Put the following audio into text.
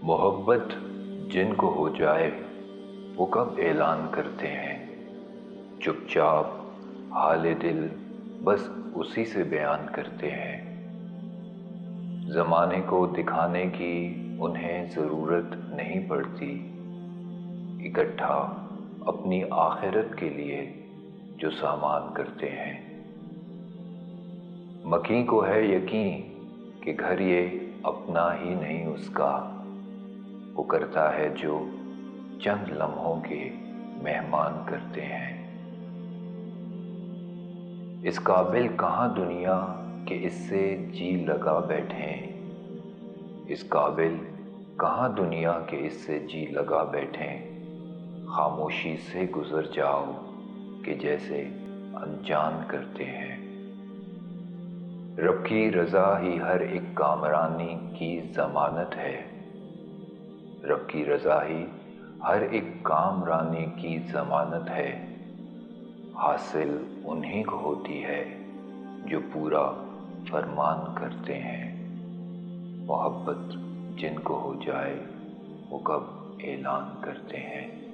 मोहब्बत जिनको हो जाए वो कब ऐलान करते हैं। चुपचाप हाले दिल बस उसी से बयान करते हैं। ज़माने को दिखाने की उन्हें ज़रूरत नहीं पड़ती। इकट्ठा अपनी आखिरत के लिए जो सामान करते हैं। मकी को है यकीन कि घर ये अपना ही नहीं उसका। वो करता है जो चंद लम्हों के मेहमान करते हैं। इस काबिल कहाँ दुनिया कि इससे जी लगा बैठें। इस काबिल कहाँ दुनिया कि इससे जी लगा बैठें। खामोशी से गुजर जाओ कि जैसे अनजान करते हैं। रब की रज़ा ही हर एक कामरानी की ज़मानत है। रब की रज़ा ही हर एक कामरानी की ज़मानत है। हासिल उन्हीं को होती है जो पूरा फरमान करते हैं। मोहब्बत जिनको हो जाए वो कब ऐलान करते हैं।